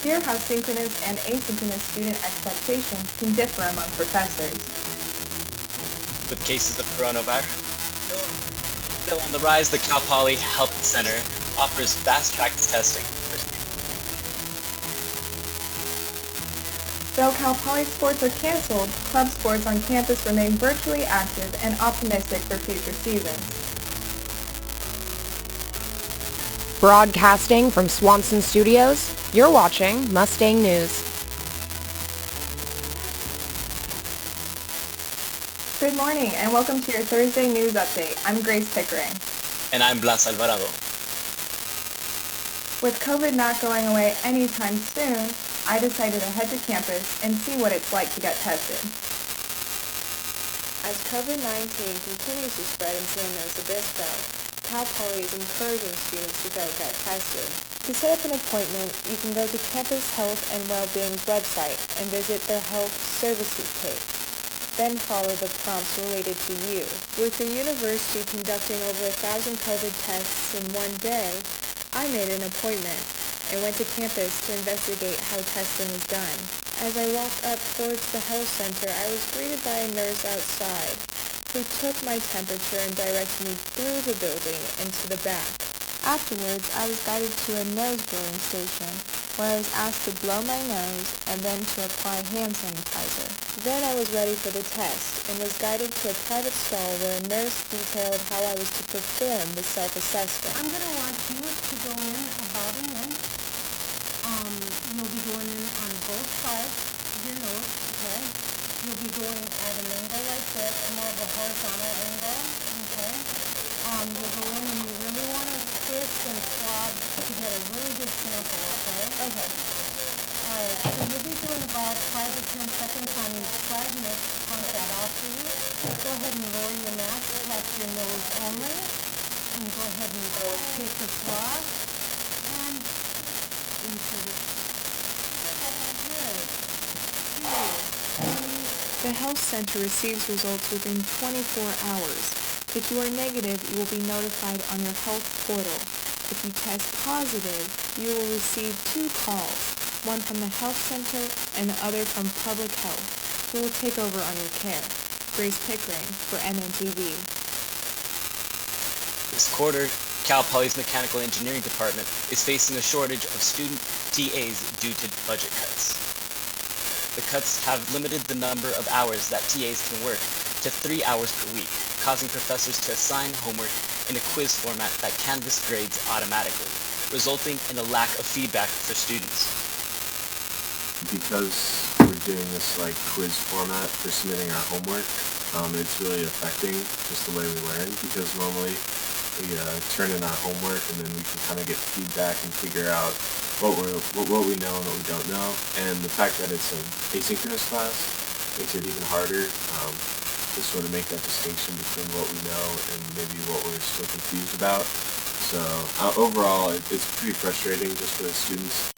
Hear how synchronous and asynchronous student expectations can differ among professors. With cases of coronavirus still on the rise, the Cal Poly Health Center offers fast-track testing for students. Though Cal Poly sports are canceled, club sports on campus remain virtually active and optimistic for future seasons. Broadcasting from Swanson Studios, you're watching Mustang News. Good morning and welcome to your Thursday news update. I'm Grace Pickering. And I'm Blas Alvarado. With COVID not going away anytime soon, I decided to head to campus and see what it's like to get tested. As COVID-19 continues to spread in San Luis Obispo, Cal Poly is encouraging students to go get tested. To set up an appointment, you can go to Campus Health and Wellbeing's website and visit their health services page. Then follow the prompts related to you. With the university conducting over 1,000 COVID tests in one day, I made an appointment and went to campus to investigate how testing is done. As I walked up towards the health center, I was greeted by a nurse outside who took my temperature and directed me through the building and to the back. Afterwards, I was guided to a nose blowing station where I was asked to blow my nose and then to apply hand sanitizer. Then I was ready for the test and was guided to a private stall where a nurse detailed how I was to perform the self-assessment. I'm going to want you to go in about a inch. You'll be going in on both sides of your nose, okay? You'll be going at an angle like this, more of a horizontal angle, okay? You'll go in and you really want to twist and swab to get a really good sample, okay? Okay. Alright, so you'll be doing about 5 to 10 seconds on each side, and let's count that off for you. Go ahead and lower your mask, touch your nose only, and go ahead and take the swab, and insert it. The health center receives results within 24 hours. If you are negative, you will be notified on your health portal. If you test positive, you will receive 2 calls, one from the health center and the other from public health, who will take over on your care. Grace Pickering for MNTV. This quarter, Cal Poly's Mechanical Engineering Department is facing a shortage of student TAs due to budget cuts. The cuts have limited the number of hours that TAs can work to 3 hours per week, causing professors to assign homework in a quiz format that Canvas grades automatically, resulting in a lack of feedback for students. Because we're doing this quiz format for submitting our homework, it's really affecting just the way we learn, because normally we turn in our homework and then we can kind of get feedback and figure out what we know and what we don't know. And the fact that it's an asynchronous class makes it even harder to sort of make that distinction between what we know and maybe what we're still confused about. So overall, it's pretty frustrating just for the students.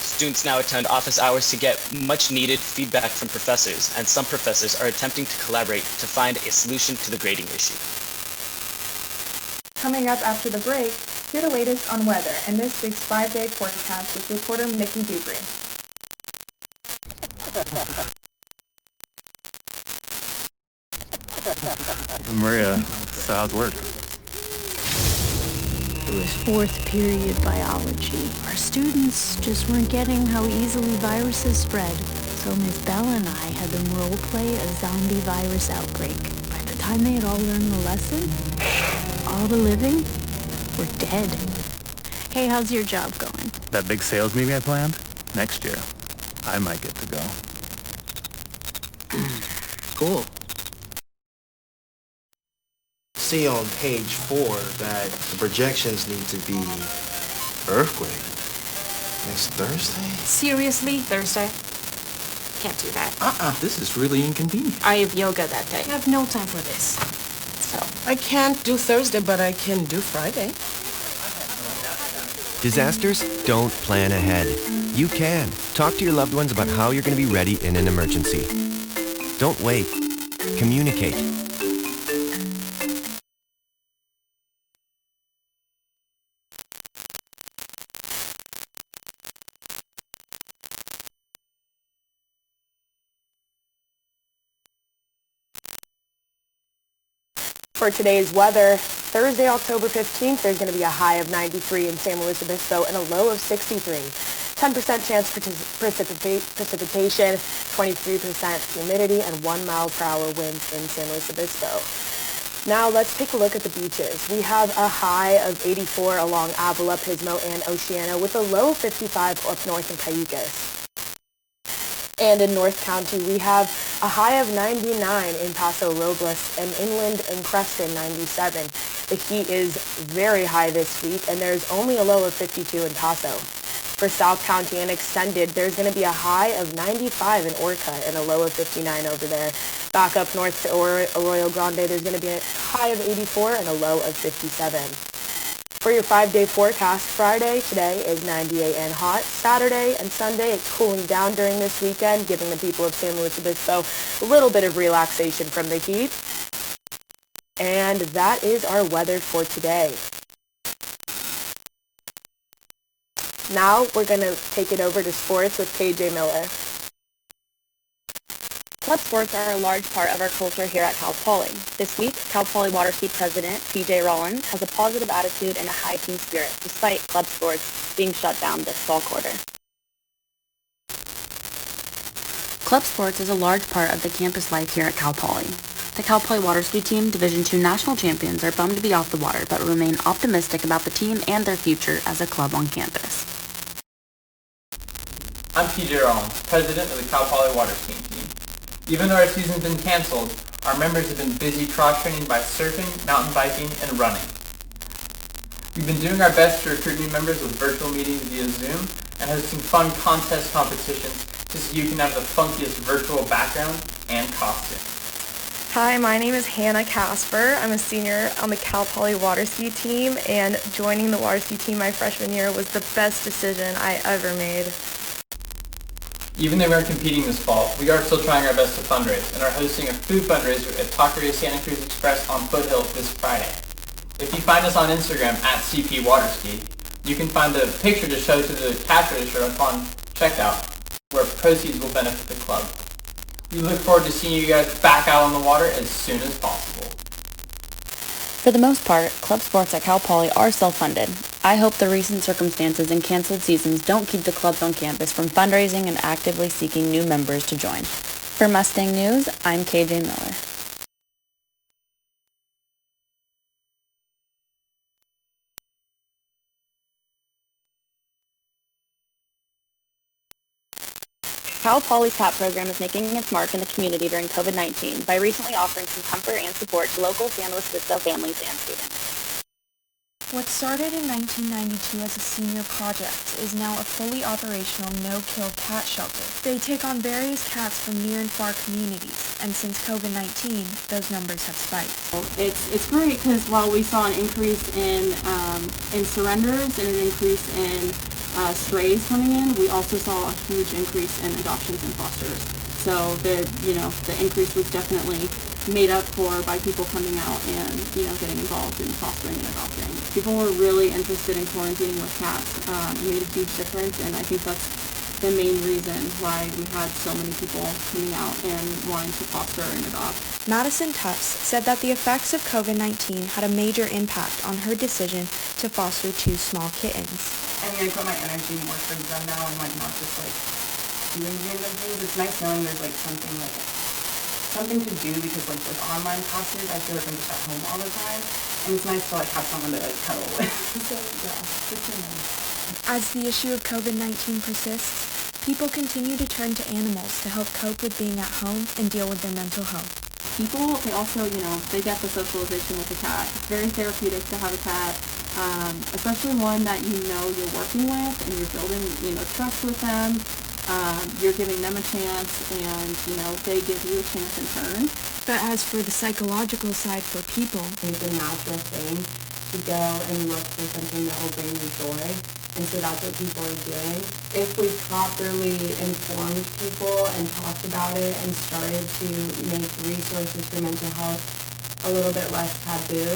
Students now attend office hours to get much needed feedback from professors, and some professors are attempting to collaborate to find a solution to the grading issue. Coming up after the break, hear the latest on weather and this week's 5-day forecast with reporter Nikki Dubry. Maria, so how's work? It was 4th period biology. Our students just weren't getting how easily viruses spread. So Miss Bella and I had them role play a zombie virus outbreak. By the time they had all learned the lesson, all the living were dead. Hey, how's your job going? That big sales meeting I planned? Next year, I might get to go. Cool. See on page 4 that the projections need to be earthquake next Thursday. Seriously? Thursday? Can't do that. This is really inconvenient. I have yoga that day. I have no time for this. So. I can't do Thursday, but I can do Friday. Disasters don't plan ahead. You can. Talk to your loved ones about how you're going to be ready in an emergency. Don't wait. Communicate. For today's weather, Thursday, October 15th, there's going to be a high of 93 in San Luis Obispo and a low of 63. 10% chance for precipitation, 23% humidity, and 1 mile per hour winds in San Luis Obispo. Now let's take a look at the beaches. We have a high of 84 along Avila, Pismo, and Oceana with a low of 55 up north in Cayucas. And in North County, we have a high of 99 in Paso Robles and inland in Creston, 97. The heat is very high this week, and there's only a low of 52 in Paso. For South County and extended, there's going to be a high of 95 in Orca and a low of 59 over there. Back up north to Arroyo Grande, there's going to be a high of 84 and a low of 57. For your 5-day forecast, Friday today is 98 and hot. Saturday and Sunday, it's cooling down during this weekend, giving the people of San Luis Obispo a little bit of relaxation from the heat. And that is our weather for today. Now we're going to take it over to sports with KJ Miller. Club sports are a large part of our culture here at Cal Poly. This week, Cal Poly Water Ski President PJ Rollins has a positive attitude and a high team spirit despite club sports being shut down this fall quarter. Club sports is a large part of the campus life here at Cal Poly. The Cal Poly Water Ski Team Division II national champions are bummed to be off the water but remain optimistic about the team and their future as a club on campus. I'm PJ Rollins, president of the Cal Poly Water Skiing Team. Even though our season's been canceled, our members have been busy cross-training by surfing, mountain biking, and running. We've been doing our best to recruit new members with virtual meetings via Zoom and hosting fun contest competitions to see who can have the funkiest virtual background and costume. Hi, my name is Hannah Casper. I'm a senior on the Cal Poly Water Ski Team, and joining the water ski team my freshman year was the best decision I ever made. Even though we aren't competing this fall, we are still trying our best to fundraise and are hosting a food fundraiser at Taqueria Santa Cruz Express on Foothill this Friday. If you find us on Instagram at CP Waterski, you can find a picture to show to the cash register upon checkout, where proceeds will benefit the club. We look forward to seeing you guys back out on the water as soon as possible. For the most part, club sports at Cal Poly are self-funded. I hope the recent circumstances and canceled seasons don't keep the clubs on campus from fundraising and actively seeking new members to join. For Mustang News, I'm KJ Miller. Cal Poly's TAP program is making its mark in the community during COVID-19 by recently offering some comfort and support to local San Luis Obispo families and students. What started in 1992 as a senior project is now a fully operational no-kill cat shelter. They take on various cats from near and far communities, and since COVID-19, those numbers have spiked. It's great because while we saw an increase in surrenders and an increase in strays coming in, we also saw a huge increase in adoptions and fosters. So the increase was definitely made up for by people coming out and getting involved in fostering and adopting. People were really interested in quarantining with cats. It made a huge difference, and I think that's the main reason why we had so many people coming out and wanting to foster and adopt. Madison Tufts said that the effects of COVID-19 had a major impact on her decision to foster 2 small kittens. I mean, I put my energy more towards them now and not just doing random things. It's nice knowing there's something to do because with online classes, I feel like I'm just at home all the time, and it's nice to have someone to cuddle with. So yeah, it's really nice. As the issue of COVID-19 persists, people continue to turn to animals to help cope with being at home and deal with their mental health. People, they also, they get the socialization with a cat. It's very therapeutic to have a cat, especially one that you're working with and you're building, trust with them. You're giving them a chance, and, they give you a chance in turn. But as for the psychological side for people, it's a natural thing to go and look for something that will bring you joy, and so that's what people are doing. If we properly informed people and talked about it and started to make resources for mental health a little bit less taboo,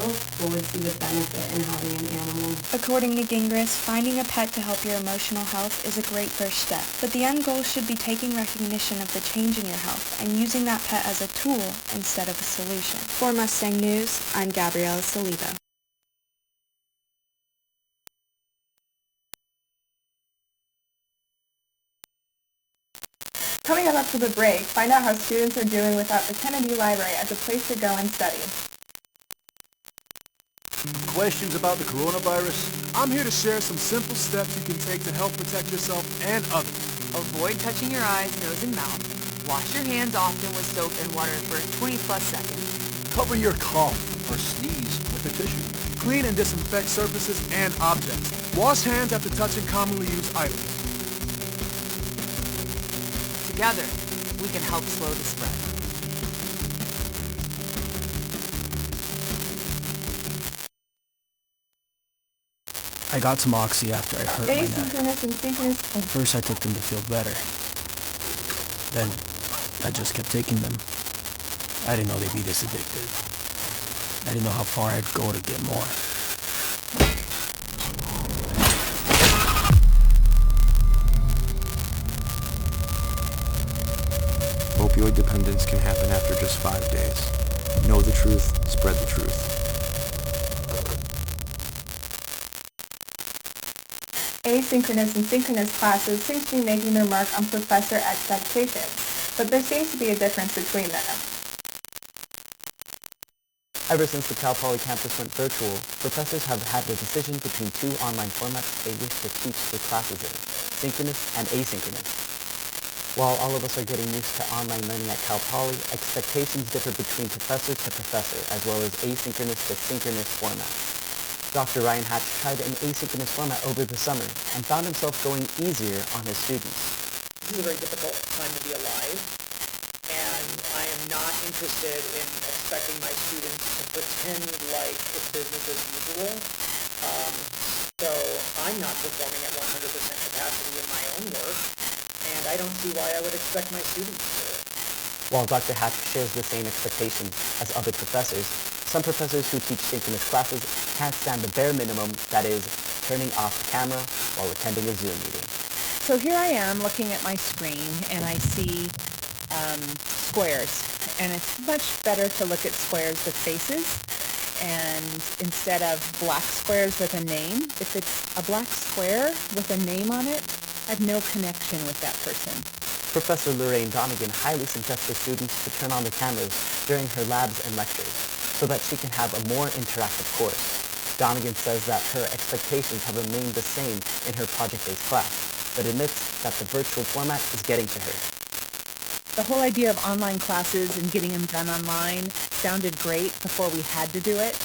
or would see the benefit in having an animal. According to Gingras, finding a pet to help your emotional health is a great first step, but the end goal should be taking recognition of the change in your health and using that pet as a tool instead of a solution. For Mustang News, I'm Gabriela Saliba. Coming up after the break, find out how students are doing without the Kennedy Library as a place to go and study. Questions about the coronavirus? I'm here to share some simple steps you can take to help protect yourself and others. Avoid touching your eyes, nose, and mouth. Wash your hands often with soap and water for 20 plus seconds. Cover your cough or sneeze with a tissue. Clean and disinfect surfaces and objects. Wash hands after touching commonly used items. Together, we can help slow the spread. I got some oxy after I hurt my neck. Asynchronous and synchronous. First I took them to feel better. Then I just kept taking them. I didn't know they'd be this addictive. I didn't know how far I'd go to get more. Opioid dependence can happen after just 5 days. Know the truth, spread the truth. Asynchronous and synchronous classes seem to be making their mark on professor expectations, but there seems to be a difference between them. Ever since the Cal Poly campus went virtual, professors have had the decision between two online formats they wish to teach their classes in, synchronous and asynchronous. While all of us are getting used to online learning at Cal Poly, expectations differ between professor to professor, as well as asynchronous to synchronous formats. Dr. Ryan Hatch tried an asynchronous format over the summer and found himself going easier on his students. This is a very difficult time to be alive, and I am not interested in expecting my students to pretend like it's business as usual. So I'm not performing at 100% capacity in my own work, and I don't see why I would expect my students to. While Dr. Hatch shares the same expectation as other professors, some professors who teach synchronous classes can't stand the bare minimum, that is, turning off the camera while attending a Zoom meeting. So here I am looking at my screen and I see squares, and it's much better to look at squares with faces, and instead of black squares with a name. If it's a black square with a name on it, I have no connection with that person. Professor Lorraine Donegan highly suggests her students to turn on the cameras during her labs and lectures so that she can have a more interactive course. Donegan says that her expectations have remained the same in her project-based class, but admits that the virtual format is getting to her. The whole idea of online classes and getting them done online sounded great before we had to do it.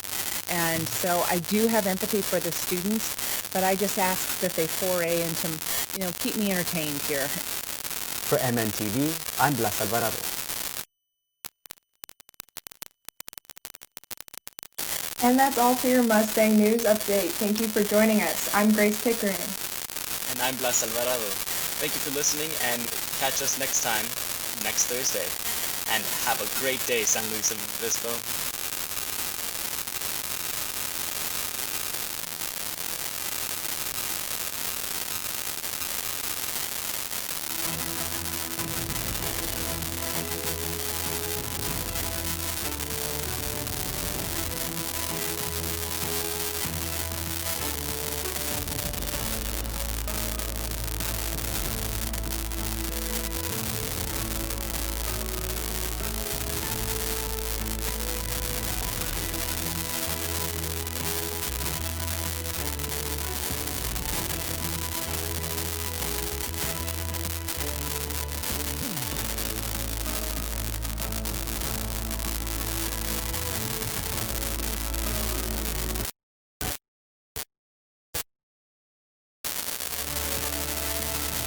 And so I do have empathy for the students, but I just ask that they foray into, keep me entertained here. For MNTV, I'm Blas Alvarado. And that's all for your Mustang News Update. Thank you for joining us. I'm Grace Pickering. And I'm Blas Alvarado. Thank you for listening, and catch us next time, next Thursday. And have a great day, San Luis Obispo.